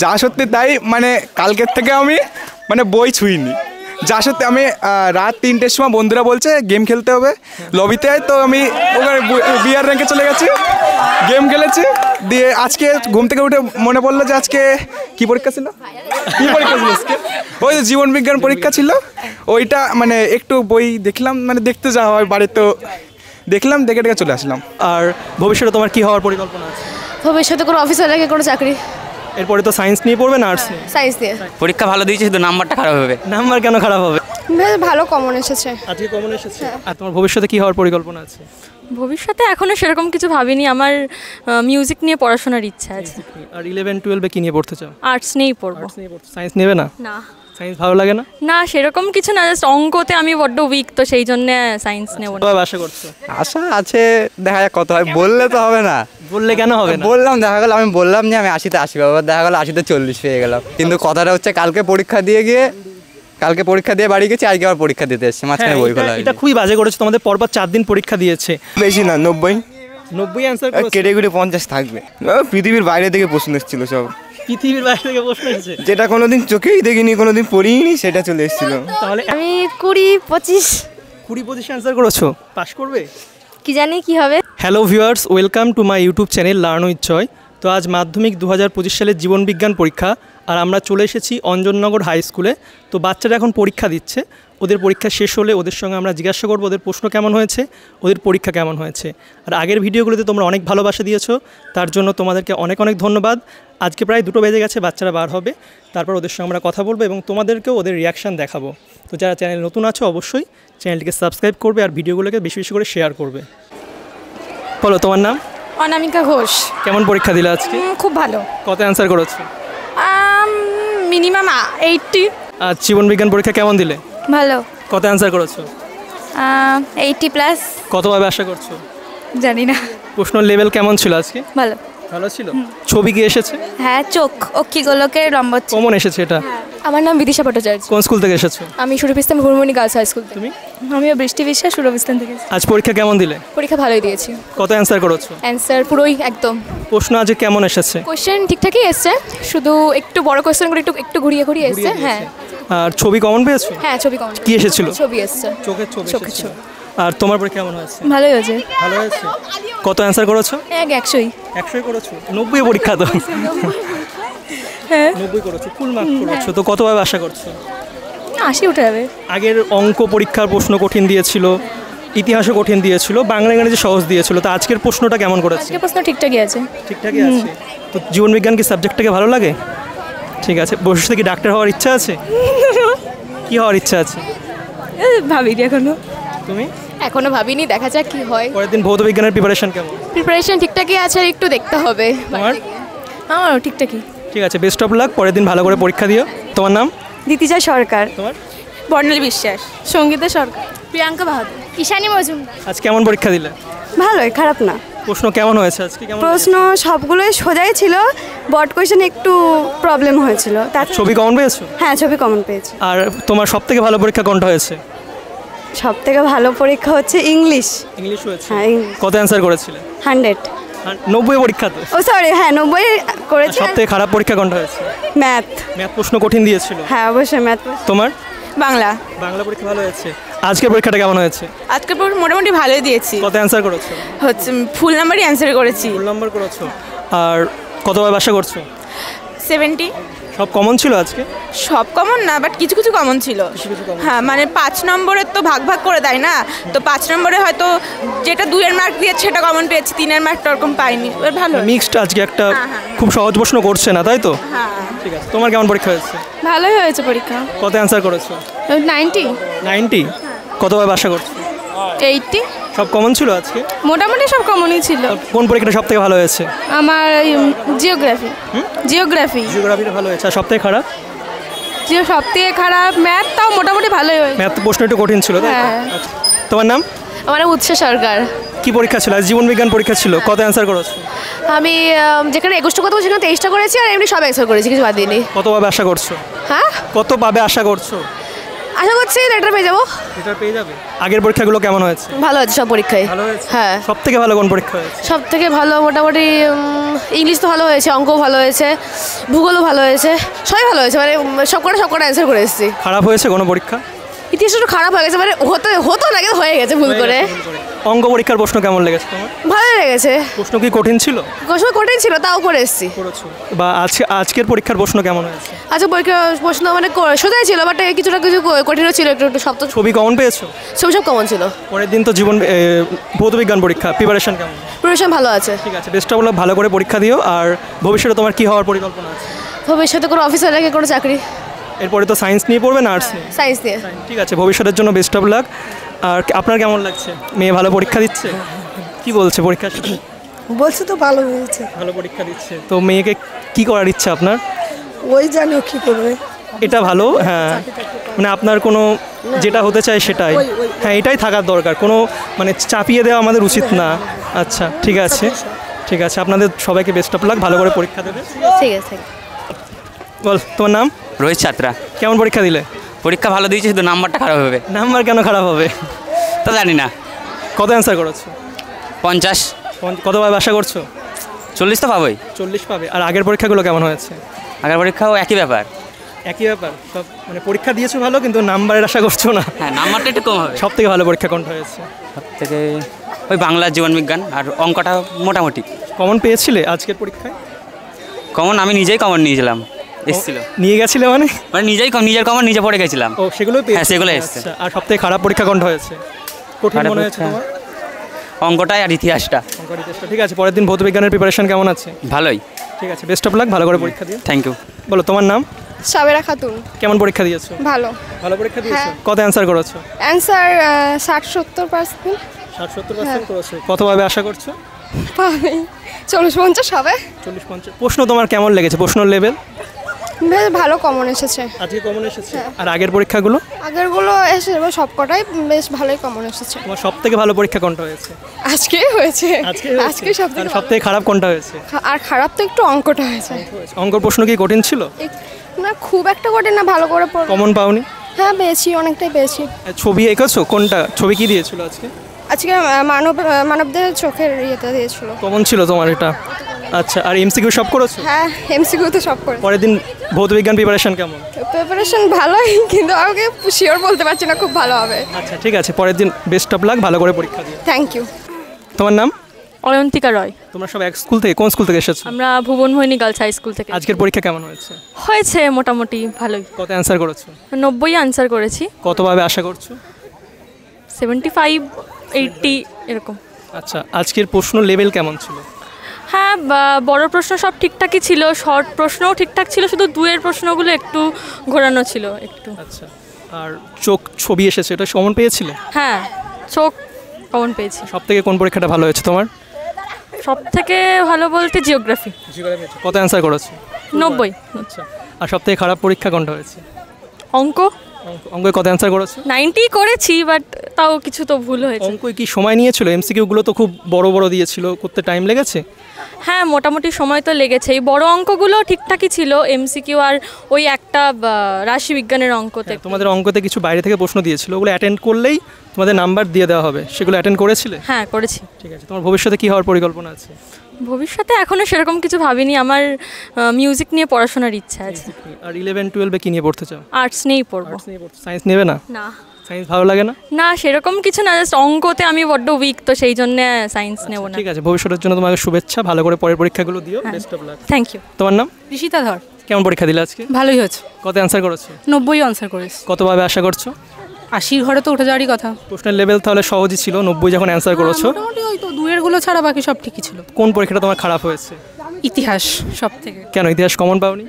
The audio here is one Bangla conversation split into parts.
যা সত্যি তাই, মানে কালকের থেকে আমি মানে বই ছুঁইনি। যা সত্যি আমি রাত 3টের সময় বন্ধুরা বলছে গেম খেলতে হবে লবিতে, তো আমি ওখানে বিআর র্যাঙ্কে চলে গেছি, গেম খেলেছি। দিয়ে আজকে ঘুম থেকে উঠে মনে পড়লো যে আজকে কী পরীক্ষা ছিল, আজকে ওই জীবন বিজ্ঞান পরীক্ষা ছিল। ওইটা মানে একটু বই দেখলাম, মানে দেখতে যাওয়া হয় বাড়িতে, তো দেখলাম, দেখে চলে আসলাম। আর ভবিষ্যতে তোমার কি হওয়ার পরিকল্পনা আছে? ভবিষ্যতে কোনো অফিসার লাগে, কোনো চাকরি। এরপরে তো সায়েন্স নিয়ে পড়বে না আর্টস নিয়ে? সায়েন্স দিয়ে। পরীক্ষা ভালো দিয়েছি, শুধু নাম্বারটা খারাপ হবে। নাম্বার কেন খারাপ হবে? বেশ ভালো কমন এসেছে। আজকে কমন এসেছে। আর তোমার ভবিষ্যতে কি হওয়ার পরিকল্পনা আছে? ভবিষ্যতে এখনও সেরকম কিছু ভাবিনি, আমার মিউজিক নিয়ে পড়াশোনার ইচ্ছা আছে। আর 11-12 কি নিয়ে পড়তে চাও? আর্টস নিয়েই পড়বো। সায়েন্স নেবে না? না, সায়েন্স ভালো লাগে না? না সেরকম কিছু না, জাস্ট অঙ্কতে আমি বড্ড উইক, তো সেই জন্য সায়েন্স নেব না। তবে আশা করছো? আশা আছে, দেখা যাক কত হয়। বললে তো হবে না। বললে কেন হবে না? বললাম, দেখা গেল আমি বললাম যে আমি 80-তে 80 পাবো, দেখা গেল 80-তে 40 পেয়ে গেলাম। কিন্তু কথাটা হচ্ছে কালকে পরীক্ষা দিয়ে বাড়ি গেছি, আজকে আবার পরীক্ষা দিতে এসেছি, মাঝখানে বই খোলা। এটা খুবই বাজে করেছে, তোমাদের পরপর 4 দিন পরীক্ষা দিয়েছে। বেশি না, 90 অ্যান্সার ক্যাটাগরি 50 থাকবে। পৃথিবীর বাইরে থেকে প্রশ্ন এসেছিল সব, পৃথিবীর বাইরে থেকে প্রশ্ন এসেছে, যেটা কোনোদিন চোখেই দেখিনি, কোনোদিন পড়িনি, সেটা চলে এসেছিল। তাহলে আমি 20-25 অ্যান্সার করেছো, পাস করবে কি জানি কি হবে। Hello viewers, welcome to my YouTube channel learn with Joy. তো আজ মাধ্যমিক 2025 সালের জীবনবিজ্ঞান পরীক্ষা, আর আমরা চলে এসেছি অঞ্জননগর হাই স্কুলে। তো বাচ্চারা এখন পরীক্ষা দিচ্ছে, ওদের পরীক্ষা শেষ হলে ওদের সঙ্গে আমরা জিজ্ঞাসা করবো ওদের প্রশ্ন কেমন হয়েছে, ওদের পরীক্ষা কেমন হয়েছে। আর আগের ভিডিওগুলোতে তোমরা অনেক ভালোবাসা দিয়েছো, তার জন্য তোমাদেরকে অনেক অনেক ধন্যবাদ। আজকে প্রায় 2টো বেজে গেছে, বাচ্চারা বার হবে, তারপর ওদের সঙ্গে আমরা কথা বলবো এবং তোমাদেরকেও ওদের রিয়াকশান দেখাবো। তো যারা চ্যানেল নতুন আছো অবশ্যই চ্যানেলটিকে সাবস্ক্রাইব করবে আর ভিডিওগুলোকে বেশি বেশি করে শেয়ার করবে। বলো তোমার নাম? অনামিকা ঘোষ। কেমন পরীক্ষা দিলে আজকে? খুব ভালো। কত অ্যান্সার করেছো? মিনিমাম 80। আর জীবনবিজ্ঞান পরীক্ষা কেমন দিলে? ভালো। কত অ্যান্সার করেছো? 80+। কতভাবে আশা করছো? জানি না। প্রশ্ন লেভেল কেমন ছিল আজকে? ভালো। ভালো ছিল। ছবি কি এসেছে? হ্যাঁ, চোখ অক্ষি গোলকের লম্বা। কমন এসেছে এটা? আমার নাম বিদিশা ভট্টাচার্য। কোন স্কুল থেকে এসেছো? আমি সুরভিস্তান ভুরমণি গার্লস হাই স্কুল। তুমি? আমিও বৃষ্টি বিশ্বাস, সুরভিস্তান থেকে। আজ পরীক্ষা কেমন দিলে? পরীক্ষা ভালোই দিয়েছি। কত অ্যান্সার করেছো? অ্যান্সার পুরোই একদম। প্রশ্ন আজ কেমন এসেছে? কোশ্চেন ঠিকঠাকই এসছে, শুধু একটু বড় কোশ্চেনগুলো একটু ঘুরিয়ে এসছে। হ্যাঁ। আর ছবি কমন পেয়েছো? হ্যাঁ, ছবি কমন। কি এসেছিল? ছবি এসছে। চোখের ছবি। আর তোমার পরীক্ষা কেমন হয়েছে? ভালোই হয়েছে। ভালো হয়েছে। কত অ্যান্সার করেছো? 100ই। 100ই করেছো? 90 পরীক্ষা তো। হ্যাঁ, 90 করেছো, ফুল মার্ক করেছো। তো কতভাবে আশা করছো? 80 উঠে যাবে। আগের অঙ্ক পরীক্ষার প্রশ্ন কঠিন দিয়েছিল, ইতিহাসও কঠিন দিয়েছিল, বাংলা ইংরেজি সহজ দিয়েছিল, তো আজকের প্রশ্নটা কেমন করেছে? আজকের প্রশ্ন ঠিকঠাকই আছে। ঠিকঠাকই আছে। তো জীবনবিজ্ঞান কি সাবজেক্টটাকে ভালো লাগে? ঠিক আছে। ভবিষ্যতে কি ডাক্তার হওয়ার ইচ্ছা আছে? কি হওয়ার ইচ্ছা আছে? ভাবিনি এখনো। তুমি? এখনো ভাবিনি, দেখা যাক কি হয়। পরের দিন ভৌত বিজ্ঞানের প্রিপারেশন কেমন? প্রিপারেশন ঠিকঠাকই আছে, আর একটু দেখতে হবে। তোমার? আমারও ঠিকঠাকই। ঠিক আছে, বেস্ট অফ লাক, পরের দিন ভালো করে পরীক্ষা দিও। তোমার নাম? দিতিজা সরকার। তোমার? বর্ণালী বিশ্বাস। সঙ্গীতা সরকার। প্রিয়াঙ্কা বাহাদুর। ঈশানী মজুমদার। আজ কেমন পরীক্ষা দিলে? ভালোই, খারাপ না। প্রশ্ন কেমন হয়েছে আজকে? কেমন প্রশ্ন সবগুলোই সোজাই ছিল, বট কোয়েশ্চেন একটু প্রবলেম হয়েছিল। তার ছবি কমন পেয়েছো? হ্যাঁ, ছবি কমন পেয়েছি। আর তোমার সবথেকে ভালো পরীক্ষা কোনটা হয়েছে? সবথেকে ভালো পরীক্ষা হচ্ছে ইংলিশ। ইংলিশ হয়েছে। হ্যাঁ, কত অ্যান্সার করেছিলে? 100। 90 পরীক্ষা তো। ও সরি, হ্যাঁ 90 করেছি। সবথেকে খারাপ পরীক্ষা কোনটা হয়েছে? ম্যাথ। ম্যাথ প্রশ্ন কঠিন দিয়েছিল? হ্যাঁ, অবশ্যই ম্যাথ। তোমার? বাংলা। বাংলা পরীক্ষা ভালো হয়েছে। আজকের পরীক্ষাটা কেমন হয়েছে? আজকের পর মোটামুটি ভালোই দিয়েছি। কত অ্যান্সার করেছো? হচ্ছে ফুল নাম্বারই অ্যান্সার করেছি। ফুল নাম্বার করেছো। আর কতভাবে আশা করছো? 70। সব কমন ছিল আজকে? সব কমন না, বাট কিছু কিছু কমন ছিল। হ্যাঁ, মানে 5 নম্বরের তো ভাগ করে দেয় না, তো 5 নম্বরে হয়তো যেটা 2-এর মার্ক দিয়েছে সেটা কমন পেয়েছি, 3-এর মার্কটা ওরকম পাইনি। ভালো মিক্সড আজকে একটা খুব সহজ প্রশ্ন করছে না, তাই তো? হ্যাঁ, ঠিক আছে। তোমার কেমন পরীক্ষা হয়েছে? ভালোই হয়েছে পরীক্ষা। কত অ্যান্সার করেছো? 90। 90? কতভাবে আশা করছো? 80। সব কমন ছিল আজকে? মোটামুটি সব কমনই ছিল। কোন পরীক্ষাটা সব থেকে ভালো হয়েছে? আমার জিওগ্রাফি। জিওগ্রাফিটা ভালো হয়েছে। আর সব থেকে খারাপ? সব থেকে খারাপ ম্যাথ, তাও মোটামুটি ভালোই হয়েছে। ম্যাথ প্রশ্ন একটু কঠিন ছিল, তাই তো? আচ্ছা। তোমার নাম? আমার নাম উৎস সরকার। কি পরীক্ষা ছিল? আজ জীবনবিজ্ঞান পরীক্ষা ছিল। কত অ্যান্সার করেছো? আমি যেখানে 21টা কথা সেখানে 23টা করেছি, আর এমনি সব অ্যান্সার করেছি, কিছু বাদ দিইনি। কতভাবে আশা করছো? হ্যাঁ, কত পাবে আশা করছো? আশা করছি লেটার পেয়ে যাবো। এটা পেয়ে যাবে। আগের পরীক্ষাগুলো কেমন হয়েছে? ভালো হচ্ছে সব পরীক্ষায়। ভালো হয়েছে। হ্যাঁ, সব থেকে ভালো কোন পরীক্ষা হয়েছে? সব থেকে ভালো মোটামুটি ইংলিশ তো ভালো হয়েছে, অঙ্কও ভালো হয়েছে, ভূগোলও ভালো হয়েছে, সবই ভালো হয়েছে, মানে সবকটা অ্যান্সার করে এসেছি। খারাপ হয়েছে কোনো পরীক্ষা? ইতিহাস একটু খারাপ হয়ে গেছে, মানে হতো না কিন্তু হয়ে গেছে ভুল করে। অঙ্ক পরীক্ষার প্রশ্ন কেমন লেগেছে তোমার? ভালো লেগেছে। প্রশ্ন কি কঠিন ছিল? প্রশ্ন কঠিন ছিল, তাও করে এসেছি। বা আজকের পরীক্ষার প্রশ্ন কেমন হয়েছে? আচ্ছা, পরীক্ষার প্রশ্ন মানে সোজাই ছিল, বাট কিছু কঠিনও ছিল, একটু সব তো। ছবি কমন পেয়েছো? ছবি সব কমন ছিল। পরের দিন তো ভৌতবিজ্ঞান পরীক্ষা, প্রিপারেশন কেমন? প্রিপারেশন ভালো আছে। ঠিক আছে, বেস্ট অফ লাক, ভালো করে পরীক্ষা দিও। আর ভবিষ্যতে তোমার কি হওয়ার পরিকল্পনা আছে? ভবিষ্যতে কোনো অফিসার রেখে কোনো চাকরি। এরপরে তো সায়েন্স নিয়ে পড়বে না আর্টস নিয়ে? সায়েন্স নিয়ে। ঠিক আছে, ভবিষ্যতের জন্য বেস্ট অফ লাক। আর আপনার কেমন লাগছে? মেয়ে ভালো পরীক্ষা দিচ্ছে? কি বলছে পরীক্ষা? বলছে তো ভালো হয়েছে। ভালো পরীক্ষা দিচ্ছে তো মেয়েকে কি করার ইচ্ছা আপনার? ওই জানি ও কী করবে। এটা ভালো, হ্যাঁ, মানে আপনার কোনো যেটা হতে চায় সেটাই, হ্যাঁ, এটাই থাকার দরকার, কোনো মানে চাপিয়ে দেওয়া আমাদের উচিত না। আচ্ছা, ঠিক আছে, ঠিক আছে, আপনাদের সবাইকে বেস্ট অফ লাক, ভালো করে পরীক্ষা দেবে। ঠিক আছে। বল, তোমার নাম? রোহিত ছাত্রা। কেমন পরীক্ষা দিলে? পরীক্ষা ভালো দিয়েছে, শুধু নাম্বারটা খারাপ হবে। নাম্বার কেন খারাপ হবে? তা জানি না। কত অ্যান্সার করেছো? 50। কতভাবে আশা করছো? 40 তো পাবোই। 40 পাবে। আর আগের পরীক্ষাগুলো কেমন হয়েছে? আগের পরীক্ষাও একই ব্যাপার। একই ব্যাপার, সব মানে পরীক্ষা দিয়েছো ভালো, কিন্তু নাম্বারের আশা করছো না। হ্যাঁ, নাম্বারটা একটু কম হবে। সব থেকে ভালো পরীক্ষা কোনটা হয়েছে? সব থেকে ওই বাংলা জীবনবিজ্ঞান, আর অঙ্কটা মোটামুটি। কমন পেয়েছিলে আজকের পরীক্ষায়? কমন আমি নিজেই কমন নিয়েছিলাম, এসেছিল। নিয়ে গেছিলে মানে? মানে নিজের কমন নিজে পড়ে গেছিলাম। ও, সেগুলোই পেয়েছো? হ্যাঁ, সেগুলো এসেছে। আচ্ছা, আর সব থেকে খারাপ পরীক্ষা কোনটা হয়েছে? কঠিন মনে হয়েছে তোমার? অঙ্কটাই আর ইতিহাসটা। অঙ্কটা, ইতিহাসটা। ঠিক আছে, পরের দিন ভৌতবিজ্ঞানের প্রিপারেশন কেমন আছে? ভালোই। ঠিক আছে, বেস্ট অফ লাক, ভালো করে পরীক্ষা দিও। Thank you. বলো, তোমার নাম? সাবেরা খাতুন। কেমন পরীক্ষা দিয়েছো? ভালো। ভালো পরীক্ষা দিয়েছো? হ্যাঁ। কত অ্যান্সার করেছো? অ্যান্সার 60-70%। 60-70% করেছো। কতভাবে আশা করছো? পাবে 40-50 হবে। 40-50। প্রশ্ন তোমার কেমন লেগেছে? প্রশ্নের লেভেল বেশ ভালো কমন এসেছে। আজকে কমন এসেছে? আর আগের পরীক্ষাগুলো? আগেরগুলো এসে সবকটাই বেশ ভালোই কমন এসেছে। তোমার সব থেকে ভালো পরীক্ষা কোনটা হয়েছে? আজকেই হয়েছে। আজকে সব থেকে খারাপ কোনটা হয়েছে? আর খারাপ তো একটু অঙ্কটা হয়েছে। অঙ্ক প্রশ্ন কি কঠিন ছিল? না, খুব একটা কঠিন না, ভালো করে পড়ো। কমন পাওনি? হ্যাঁ, পেয়েছি, অনেকটাই পেয়েছি। ছবি এঁকেছো? কোনটা ছবি কি দিয়েছিল আজকে? আজকে মানবদের চোখের ইয়েতে দিয়েছিল। কমন ছিল তোমার এটা? আচ্ছা, আর এমসিকিউ সব করেছো? হ্যাঁ, এমসিকিউ তো সব করে। পরের দিন ভৌতবিজ্ঞান প্রিপারেশন কেমন? প্রিপারেশন ভালোই, কিন্তু আমাকে শিওর বলতে পারছি না খুব ভালো হবে। আচ্ছা, ঠিক আছে, পরের দিন বেস্ট অফ লাক, ভালো করে পরীক্ষা দিও। Thank you. তোমার নাম? অয়ন্তিকা রয়। তোমরা সব এক স্কুল থেকে? কোন স্কুল থেকে এসেছো? আমরা ভুবন মোহিনী গার্লস হাই স্কুল থেকে। আজকের পরীক্ষা কেমন হয়েছে? হয়েছে মোটামুটি ভালোই। কত অ্যান্সার করেছো? 90 আনসার করেছি। কতভাবে আশা করছো? 75-80 এরকম। আচ্ছা, আজকের প্রশ্ন লেভেল কেমন ছিল? হ্যাঁ, বড় প্রশ্ন সব ঠিকঠাকই ছিল, শর্ট প্রশ্নও ঠিকঠাক ছিল, শুধু দুয়ের প্রশ্নগুলো একটু ঘোরানো ছিল একটু। আচ্ছা, আর ছবি এসেছে, এটা কমন পেয়েছিলে? হ্যাঁ, চোখ কমন পেয়েছি। সব থেকে কোন পরীক্ষাটা ভালো হয়েছে তোমার? সব থেকে ভালো বলতে জিওগ্রাফি। কত অ্যান্সার করেছো? 90। আচ্ছা, আর সব থেকে খারাপ পরীক্ষা কোনটা হয়েছে? অঙ্ক। অঙ্কে কত অ্যান্সার করেছো? 90 করেছি, বাট তাও কিছু তো ভুল হয়েছে। অঙ্ক কি সময় নিয়েছিল? এমসিকিউগুলো তো খুব বড় বড় দিয়েছিল, করতে টাইম লেগেছে? হ্যাঁ, মোটামুটি সময় তো লেগেছে। এই বড় অঙ্কগুলো ঠিকঠাকই ছিল, এমসিকিউ আর ওই একটা রাশিবিজ্ঞানের অঙ্কতে। তোমাদের অঙ্কতে কিছু বাইরে থেকে প্রশ্ন দিয়েছিল, ওগুলো অ্যাটেন্ড করলেই তোমাদের নাম্বার দিয়ে দেওয়া হবে, সেগুলো অ্যাটেন্ড করেছিলে? হ্যাঁ, করেছি। ঠিক আছে, তোমার ভবিষ্যতে কি হওয়ার পরিকল্পনা আছে? ভবিষ্যতে এখনও সেরকম কিছু ভাবিনি, আমার মিউজিক নিয়ে পড়াশোনার ইচ্ছা আছে। আর 11-12 কি নিয়ে পড়তে চাও? আর্টস নিয়েই পড়বো। সায়েন্স নেবে না? না, সায়েন্স ভালো লাগে না? না, সেরকম কিছু না, জাস্ট অঙ্কতে আমি বড্ড উইক, তো সেই জন্য সায়েন্স নেব না। ঠিক আছে, ভবিষ্যতের জন্য তোমাকে শুভেচ্ছা, ভালো করে পরের পরীক্ষাগুলো দিও। Best of luck. Thank you. তোমার নাম? ঋষিতা ধর। কেমন পরীক্ষা দিলে আজকে? ভালোই হয়েছে। কত অ্যান্সার করেছো? 90 আনসার করেছি। কতভাবে আশা করছো? 80 ঘরে তো উঠে যাওয়ারই কথা। প্রশ্নের লেভেল তাহলে সহজই ছিল, 90 যখন অ্যান্সার করেছো। মোটামুটি ওই তো দুয়েরগুলো ছাড়া বাকি সব ঠিকই ছিল। কোন পরীক্ষাটা তোমার খারাপ হয়েছে? ইতিহাস সব থেকে। কেন, ইতিহাস কমন পাওনি?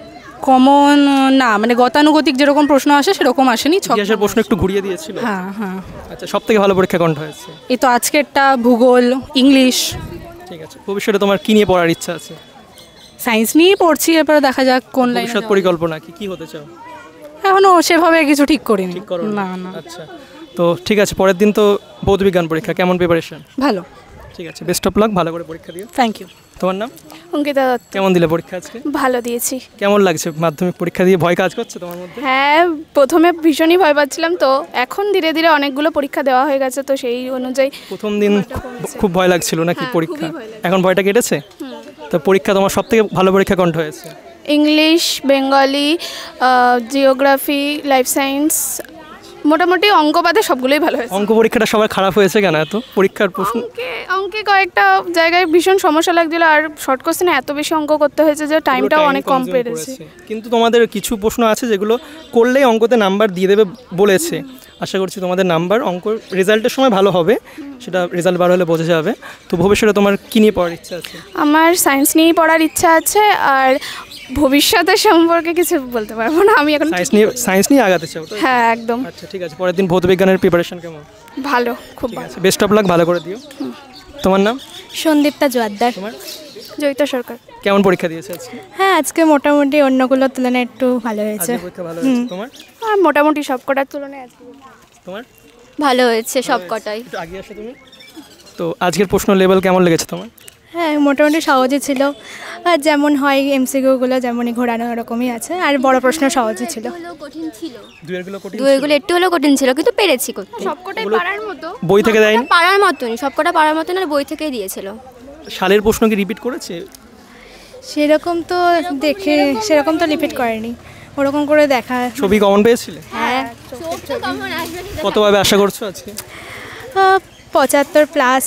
কমন না, মানে গতানুগতিক যেরকম প্রশ্ন আসে সেরকম আসেনি। ইতিহাসের প্রশ্ন একটু ঘুরিয়ে দিয়েছিল? হ্যাঁ, হ্যাঁ। আচ্ছা, সব থেকে ভালো পরীক্ষা কোনটা হয়েছে? এই তো আজকেরটা ভূগোল, ইংলিশ। ঠিক আছে, ভবিষ্যতে তোমার কি নিয়ে পড়ার ইচ্ছা আছে? সায়েন্স নিয়েই পড়ছি, এরপরে দেখা যাক কোন লাইনে। ভবিষ্যৎ পরিকল্পনা কি, কি হতে চাও? এখনো সেভাবে কিছু ঠিক করিনি। না, না। আচ্ছা, তো ঠিক আছে, পরের দিন তো ভৌতবিজ্ঞান পরীক্ষা, কেমন প্রিপারেশন? ভালো। ঠিক আছে, বেস্ট অফ লাক, ভালো করে পরীক্ষা দিও। Thank you. তোমার নাম? অঙ্কিতা দত্ত। কেমন দিলে পরীক্ষা আজকে? ভালো দিয়েছি। কেমন লাগছে মাধ্যমিক পরীক্ষা দিয়ে? ভয় কাজ করছে তোমার মধ্যে? হ্যাঁ, প্রথমে ভীষণই ভয় পাচ্ছিলাম, তো এখন ধীরে ধীরে অনেকগুলো পরীক্ষা দেওয়া হয়ে গেছে, তো সেই অনুযায়ী প্রথম দিন খুব ভয় লাগছিল নাকি পরীক্ষা? এখন ভয়টা কেটেছে? তো পরীক্ষা তোমার সব থেকে ভালো পরীক্ষা কোনটা হয়েছে? English, Bengali, geography, life science, মোটামুটি অঙ্ক বাদে সবগুলোই ভালো হয়েছে। অঙ্ক পরীক্ষাটা সবার খারাপ হয়েছে কেন? এত পরীক্ষার প্রশ্ন অঙ্কে কয়েকটা জায়গায় ভীষণ সমস্যা লাগছিল, আর শর্ট কোশ্চেনে এত বেশি অঙ্ক করতে হয়েছে যে টাইমটাও অনেক কম পেরেছে। কিন্তু তোমাদের কিছু প্রশ্ন আছে যেগুলো করলেই অঙ্কতে নাম্বার দিয়ে দেবে বলেছে। আশা করছি তোমাদের নাম্বার অঙ্ক রেজাল্টের সময় ভালো হবে, সেটা রেজাল্ট ভালো হলে বোঝা যাবে। তো ভবিষ্যতে তোমার কী নিয়ে পড়ার ইচ্ছা আছে? আমার সায়েন্স নিয়েই পড়ার ইচ্ছা আছে, আর ভবিষ্যতের সম্পর্কে কিছু বলতে পারবো না আমি এখন। সায়েন্স নিয়ে আগাতে চাও? হ্যাঁ, একদম। আচ্ছা, ঠিক আছে। পরের দিন ভৌত বিজ্ঞানের প্রিপারেশন কেমন? ভালো, খুব ভালো। বেস্ট অফ লাক, ভালো করে দিও। তোমার নাম? সন্দীপ্তা জোয়ারদার। তোমার? জয়িতা সরকার। কেমন পরীক্ষা দিয়েছে আজকে? হ্যাঁ, আজকে মোটামুটি অন্যগুলোর তুলনায় একটু ভালো হয়েছে। পরীক্ষা ভালো হয়েছে। তোমার? হ্যাঁ, মোটামুটি সবকটার তুলনায় আজকে। তোমার? ভালো হয়েছে সবকটাই। একটু আগে আসো তুমি। তো আজকের প্রশ্ন লেভেল কেমন লেগেছে তোমার? হ্যাঁ, মোটামুটি সহজই ছিল, আর যেমন হয় এমসিকিউগুলো যেমনই ঘোরানো এরকমই আছে, আর বড় প্রশ্ন সহজই ছিল। কঠিন ছিল, দুইগুলো একটু হলেও কঠিন ছিল, কিন্তু পেরেছি করতে। সবকটাই পারার মতো। বই থেকে দেয়নি? পারার মতনই, সবকটা পারার মতন, আর বই থেকেই দিয়েছিল। সালের প্রশ্ন কি রিপিট করেছে? সেরকম তো সেরকম তো রিপিট করেনি, ওরকম করে দেখা। ছবি কমন পেয়েছিলে? হ্যাঁ। কতভাবে আশা করছো আজকে? 75+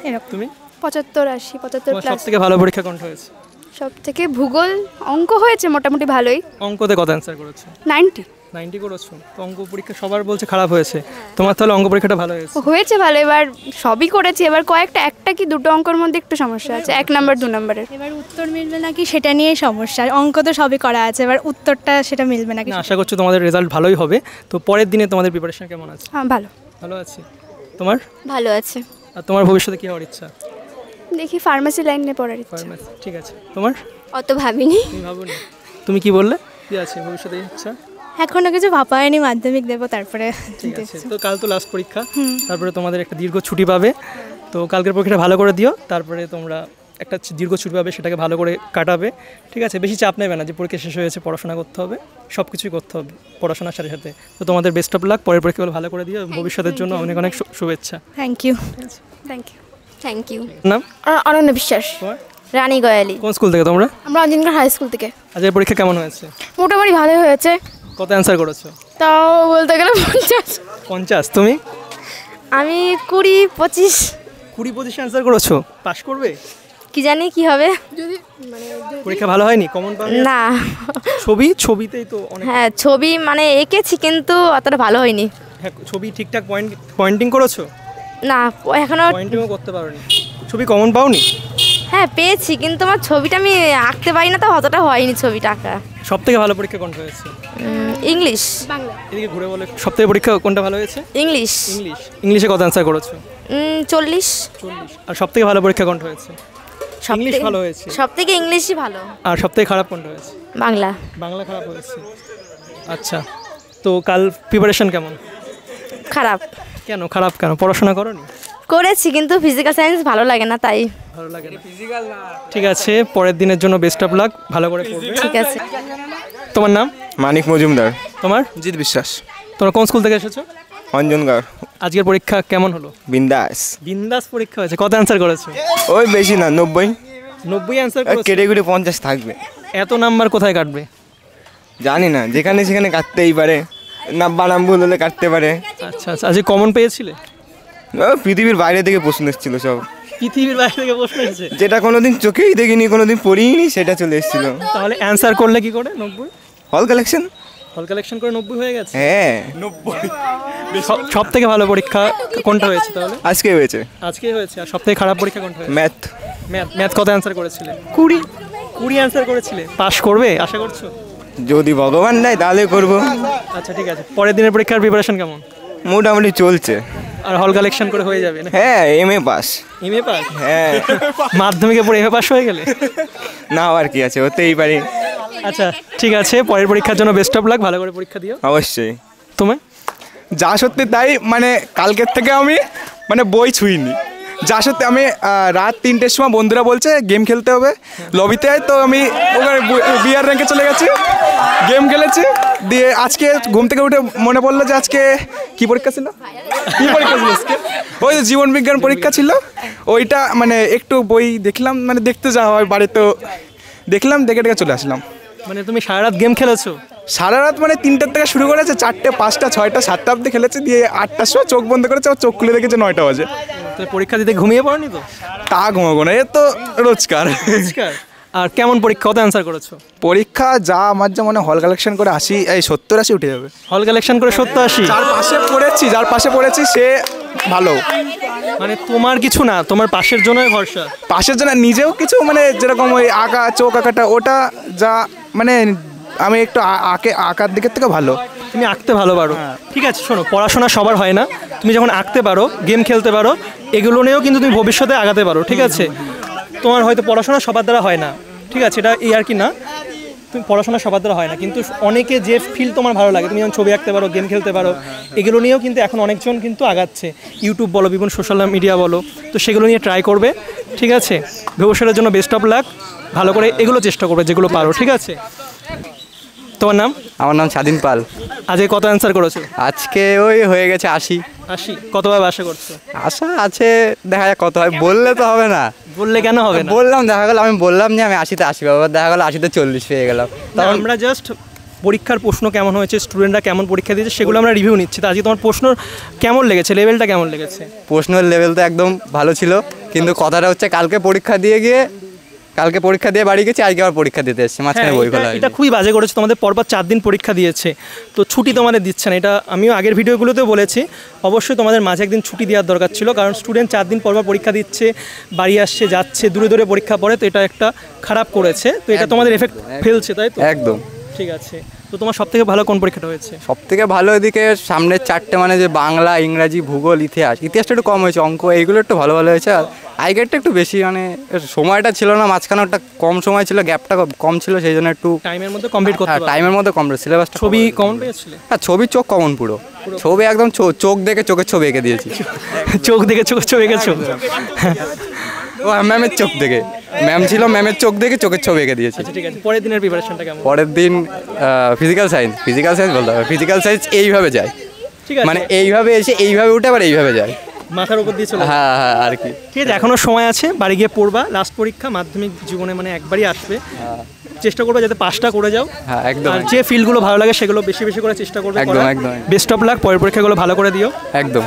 এরকম। তুমি? 75, 80, 75+। সব থেকে ভালো পরীক্ষা কোনটা হয়েছে? সব থেকে ভূগোল। অঙ্ক হয়েছে মোটামুটি ভালোই। অঙ্কতে কত অ্যান্সার করেছো? 90 করেছো? তো অঙ্ক পরীক্ষা সবার বলছে খারাপ হয়েছে, তোমার তাহলে অঙ্ক পরীক্ষাটা ভালো হয়েছে ভালো। এবার সবই করেছি, এবার একটা কি দুটো অঙ্কের মধ্যে একটু সমস্যা আছে, 1 নাম্বার 2 নাম্বারের। এবার উত্তর মিলবে নাকি সেটা নিয়েই সমস্যা। অঙ্ক তো সবই করা আছে, এবার উত্তরটা সেটা মিলবে নাকি। আশা করছো তোমাদের রেজাল্ট ভালোই হবে। তো পরের দিনে তোমাদের প্রিপারেশন কেমন আছে? হ্যাঁ, ভালো আছে। তোমার? ভালো আছে। আর তোমার ভবিষ্যতে কি হওয়ার ইচ্ছা? দেখি ফার্মাসি লাইন নিয়ে পড়ার ইচ্ছা। ঠিক আছে। তোমার? অত ভাবিনি। তুমি ভাবোনি? তুমি কি বললে? কি আছে ভবিষ্যতে ইচ্ছা? এখনো কিছু ভাবা হয়নি, মাধ্যমিক দেবো তারপরে। ঠিক আছে। তো কাল তো লাস্ট পরীক্ষা, তারপরে তোমাদের একটা দীর্ঘ ছুটি পাবে। তো কালকের পরীক্ষাটা ভালো করে দিও, তারপরে তোমরা একটা দীর্ঘ ছুটি পাবে, সেটাকে ভালো করে কাটাবে। ঠিক আছে? বেশি চাপ নেবে না যে পরীক্ষা শেষ হয়েছে, পড়াশোনা করতে হবে, সব কিছুই করতে হবে পড়াশোনার সাথে সাথে। তো তোমাদের বেস্ট অফ লাক, পরের পরীক্ষাগুলো ভালো করে দিও। ভবিষ্যতের জন্য অনেক অনেক শুভেচ্ছা। Thank you. Thank you. নাম? অনন্য বিশ্বাস। রানী গয়ালি। কোন স্কুল থেকে তোমরা? আমরা অঞ্জনগড় হাই স্কুল থেকে। আজকের পরীক্ষা কেমন হয়েছে? মোটামুটি ভালো হয়েছে। কত অ্যান্সার করেছো? তাও বলতে গেলে 50। তুমি? আমি 20-25। 20-25 অ্যান্সার করেছো, পাস করবে? কি জানি কি হবে। পরীক্ষা ভালো হয়নি? কমন পাবে না। ছবিতেই তো অনেক। হ্যাঁ, ছবি মানে এঁকেছি, কিন্তু অতটা ভালো হয়নি। হ্যাঁ, ছবি ঠিকঠাক পয়েন্টিং করেছো? না, এখনো পয়েন্টিংও করতে পারোনি। ছবি কমন পাওনি? হ্যাঁ, পেয়েছি, কিন্তু আমার ছবিটা আমি আঁকতে পারি না, তো অতটা হয়নি ছবিটা আঁকা। সব থেকে ভালো পরীক্ষা কোনটা হয়েছে? ইংলিশ। বাংলা। এদিকে ঘুরে বলো। সব থেকে পরীক্ষা কোনটা ভালো হয়েছে? ইংলিশ। ইংলিশে কত অ্যান্সার করেছো? 40। আর সব থেকে ভালো পরীক্ষা কোনটা হয়েছে? ইংলিশ ভালো হয়েছে। সব থেকে ইংলিশই ভালো। আর সব থেকে খারাপ কোনটা হয়েছে? বাংলা খারাপ হয়েছে। আচ্ছা, তো কাল প্রিপারেশন কেমন? খারাপ। কেন খারাপ? পড়াশোনা করোনি? করেছি, কিন্তু ফিজিক্যাল সায়েন্স ভালো লাগে না, তাই। ভালো লাগে না? ঠিক আছে, পরের দিনের জন্য বেস্ট অফ লাক, ভালো করে পড়বে। ঠিক আছে। তোমার নাম? মানিক মজুমদার। তোমার? জিৎ বিশ্বাস। তোমরা কোন স্কুল থেকে এসেছো? অঞ্জনগড়। আজকের পরীক্ষা কেমন হলো? বিন্দাস পরীক্ষা হয়েছে। কত অ্যান্সার করেছো? ওই বেশি না, 90 অ্যান্সার করেছো? কেটে কুটে 50 থাকবে। এত নাম্বার কোথায় কাটবে? জানি না, যেখানে সেখানে কাটতেই পারে, না বানাম ভুল হলে কাটতে পারে। আচ্ছা। আজকে কমন পেয়েছিলে? পৃথিবীর বাইরে থেকে প্রশ্ন এসেছিল সব। পৃথিবীর বাইরে থেকে প্রশ্ন এসেছে? যেটা কোনোদিন চোখেই দেখিনি, কোনোদিন পড়িনি, সেটা চলে এসেছিল। তাহলে অ্যান্সার করলে কি করে 90? হল কালেকশন করে 90 হয়ে গেছে। হ্যাঁ, 90। সব থেকে ভালো পরীক্ষা কোনটা হয়েছে তাহলে? আজকে হয়েছে। আর সব থেকে খারাপ পরীক্ষা কোনটা হয়েছে? ম্যাথ কত অ্যান্সার করেছিলে? 20 অ্যান্সার করেছিলে। পাস করবে আশা করছো? যদি ভগবান দেয় তাহলে করব। আচ্ছা, ঠিক আছে। পরের দিনের পরীক্ষার প্রিপারেশন কেমন? মোটামুটি চলছে। আর হল কালেকশন করে হয়ে যাবে না? হ্যাঁ, এমএ পাস। হ্যাঁ। মাধ্যমিকে পড়ে এমএ পাস হয়ে গেলে? না, আর কি আছে, হতেই পারে। আচ্ছা, ঠিক আছে। পরের পরীক্ষার জন্য বেস্ট অফ লাক, ভালো করে পরীক্ষা দিও। অবশ্যই। তুমি? যা সত্যি তাই, কালকের থেকে আমি বই ছুঁইনি, যা সত্যি আমি রাত 3টের সময় বন্ধুরা বলছে গেম খেলতে হবে লবিতে আয়, তো আমি ওখানে বিআর র্যাঙ্কে চলে গেছি, গেম খেলেছি। দিয়ে আজকে ঘুম থেকে উঠে মনে পড়লো যে আজকে কি পরীক্ষা ছিল, আজকে ওই যে জীবন বিজ্ঞান পরীক্ষা ছিল, ওইটা মানে একটু বই দেখলাম, মানে দেখতে যাওয়া হয় বাড়িতে, দেখলাম দেখে চলে আসলাম। মানে তুমি সারা রাত গেম খেলেছো? সারা রাত মানে 3টার থেকে শুরু করেছে, 4টে 5টা 6টা 7টা অব্দি খেলেছে, দিয়ে 8টার সময় চোখ বন্ধ করেছে, চোখ খুলে দেখেছে 9টা বাজে। পরীক্ষা দিতে ঘুমিয়ে পড়নি তো? তা ঘুমাবো না, এ তো রোজকার। আর কেমন পরীক্ষা, কত অ্যান্সার করেছো? পরীক্ষা যা আমার যা মনে হল কালেকশন করে 70-80 উঠে যাবে। হল কালেকশন করে 70-80? যার পাশে পড়েছি সে ভালো। মানে তোমার কিছু না, তোমার পাশের জন্য ভরসা? পাশের জন্য নিজেও কিছু, মানে যেরকম ওই আঁকা, চোখ আঁকাটা ওটা যা, মানে আমি একটু আঁকার দিকের থেকে ভালো। তুমি আঁকতে ভালো পারো, ঠিক আছে। শোনো, পড়াশোনা সবার হয় না, তুমি যখন আঁকতে পারো, গেম খেলতে পারো, এগুলো নিয়েও কিন্তু তুমি ভবিষ্যতে আগাতে পারো, ঠিক আছে। তোমার হয়তো পড়াশোনা সবার দ্বারা হয় না, ঠিক আছে, এটা এই আর কি না, তুমি পড়াশোনা সবার দ্বারা হয় না, কিন্তু অনেকে যে ফিল্ড তোমার ভালো লাগে, তুমি যেমন ছবি আঁকতে পারো, গেম খেলতে পারো, এগুলো নিয়েও কিন্তু এখন অনেকজন কিন্তু আগাচ্ছে, ইউটিউব বলো, বিভিন্ন সোশ্যাল মিডিয়া বলো, তো সেগুলো নিয়ে ট্রাই করবে, ঠিক আছে। ভবিষ্যতের জন্য বেস্ট অফ লাক, ভালো করে এগুলো চেষ্টা করবে যেগুলো পারো, ঠিক আছে। তোমার নাম? আমার নাম স্বাধীন পাল। আজকে কত অ্যান্সার করেছো? আজকে ওই হয়ে গেছে 80। কতভাবে আশা করছো? আশা আছে, দেখা যাক কত হয়, বললে তো হবে না। বললে কেন হবে না? বললাম, দেখা গেল আমি বললাম যে আমি 80-তে 80 পাবো, দেখা গেল 80-তে 40 পেয়ে গেলাম। তখন আমরা জাস্ট পরীক্ষার প্রশ্ন কেমন হয়েছে, স্টুডেন্টরা কেমন পরীক্ষা দিয়েছে সেগুলো আমরা রিভিউ নিচ্ছি। তো আজকে তোমার প্রশ্ন কেমন লেগেছে, লেভেলটা কেমন লেগেছে? প্রশ্নের লেভেল তো একদম ভালো ছিল, কিন্তু কথাটা হচ্ছে কালকে পরীক্ষা দিয়ে বাড়ি গেছি, আজকে আবার পরীক্ষা দিতে এসেছি, মাঝখানে বই খোলা। এটা খুবই বাজে করেছে, তোমাদের পরপর 4 দিন পরীক্ষা দিয়েছে, তো ছুটি তোমাদের দিচ্ছে না। এটা আমিও আগের ভিডিওগুলোতেও বলেছি, অবশ্যই তোমাদের মাঝে একদিন ছুটি দেওয়ার দরকার ছিল, কারণ স্টুডেন্ট 4 দিন পরপর পরীক্ষা দিচ্ছে, বাড়ি আসছে যাচ্ছে, দূরে পরীক্ষা পড়ে, তো এটা একটা খারাপ করেছে, তো এটা তোমাদের এফেক্ট ফেলছে, তাই তো? একদম ঠিক আছে। তো তোমার সবথেকে ভালো কোন পরীক্ষাটা হয়েছে? সবথেকে ভালো এদিকে সামনের 4টে, মানে যে বাংলা, ইংরাজি, ভূগোল, ইতিহাসটা একটু কম হয়েছে, অঙ্ক এইগুলো একটু ভালো হয়েছে। আর আইগেটটা একটু বেশি, মানে সময়টা ছিল না, মাঝখানে একটা কম সময় ছিল, গ্যাপটা কম ছিল, সেই জন্য একটু টাইমের মধ্যে কমপ্লিট করতে পারো। টাইমের মধ্যে কমপ্লিট, সিলেবাসটা। ছবি কমন পেয়েছিলে? হ্যাঁ, ছবি চোখ কমন, পুরো ছবি একদম চোখ দেখে চোখের ছবি এঁকে দিয়েছি। চোখ দেখে চোখের ছবি এঁকেছো? ও ম্যামের চোখ দেখে, ম্যাম ছিল, ম্যামের চোখ দেখে চোখের ছবি এঁকে দিয়েছি। ঠিক আছে। পরের দিনের প্রিপারেশনটা কেমন? পরের দিন ফিজিক্যাল সায়েন্স বলতে হবে। ফিজিক্যাল সায়েন্স এইভাবে যায়, মানে এইভাবে এসে এইভাবে উঠে আবার এইভাবে যায়, মাথার উপর দিয়ে চলে। হ্যাঁ, আর কি। ঠিক আছে, এখনো সময় আছে, বাড়ি গিয়ে পড়বা, লাস্ট পরীক্ষা মাধ্যমিক জীবনে, মানে একবারই আসবে, চেষ্টা করবে যাতে 5টা করে যাও। হ্যাঁ, একদম। আর যে ফিল্ডগুলো ভালো লাগে সেগুলো বেশি করে চেষ্টা করবে। একদম। বেস্ট অফ লাক, পরের পরীক্ষাগুলো ভালো করে দিও। একদম।